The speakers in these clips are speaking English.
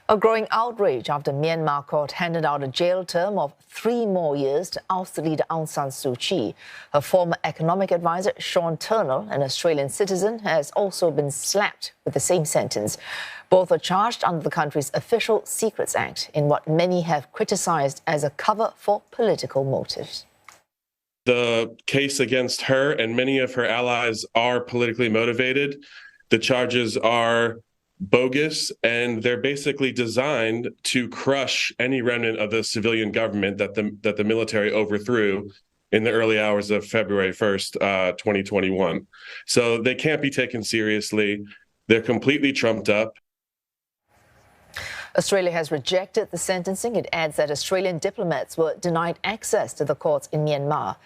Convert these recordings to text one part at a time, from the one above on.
A growing outrage after Myanmar court handed out a jail term of 3 more years to ousted leader Aung San Suu Kyi. Her former economic advisor, Sean Turnell, an Australian citizen, has also been slapped with the same sentence. Both are charged under the country's Official Secrets Act in what many have criticised as a cover for political motives. The case against her and many of her allies are politically motivated. The charges are bogus, and they're basically designed to crush any remnant of the civilian government that the military overthrew in the early hours of February 1st, 2021. So they can't be taken seriously. They're completely trumped up. Australia has rejected the sentencing. It adds that Australian diplomats were denied access to the courts in Myanmar.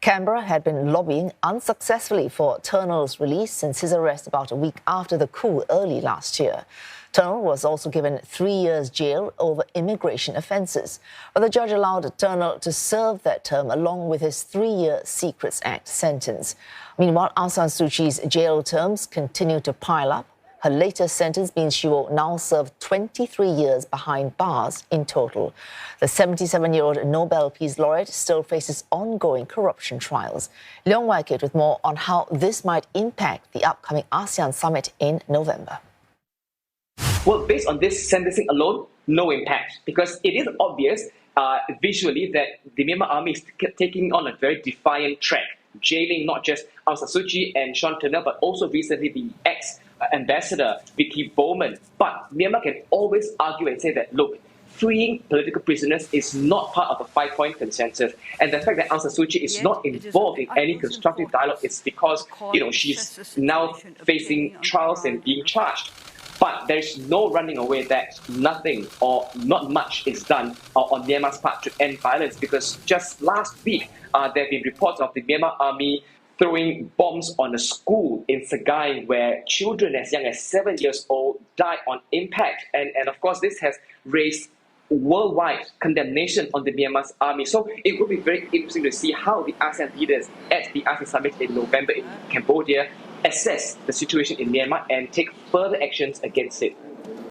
Canberra had been lobbying unsuccessfully for Turnell's release since his arrest about a week after the coup early last year. Turnell was also given 3 years jail over immigration offences, but the judge allowed Turnell to serve that term along with his 3-year Secrets Act sentence. Meanwhile, Aung San Suu Kyi's jail terms continue to pile up. Her latest sentence means she will now serve 23 years behind bars in total. The 77-year-old Nobel Peace Laureate still faces ongoing corruption trials. Leong Wai-kit with more on how this might impact the upcoming ASEAN summit in November. Well, based on this sentencing alone, no impact, because it is obvious visually that the Myanmar army is taking on a very defiant track, jailing not just Aung San Suu Kyi and Sean Turnell, but also recently the ex-ambassador Vicky Bowman. But Myanmar can always argue and say that, look, freeing political prisoners is not part of a 5-point consensus. And the fact that Aung San Suu Kyi is not involved in any constructive dialogue is because, she's now facing trials and being charged. But there's no running away that nothing or not much is done on Myanmar's part to end violence, because just last week there have been reports of the Myanmar army throwing bombs on a school in Sagaing where children as young as 7 years old died on impact. And of course, this has raised worldwide condemnation on the Myanmar's army. So it will be very interesting to see how the ASEAN leaders at the ASEAN summit in November in Cambodia assess the situation in Myanmar and take further actions against it.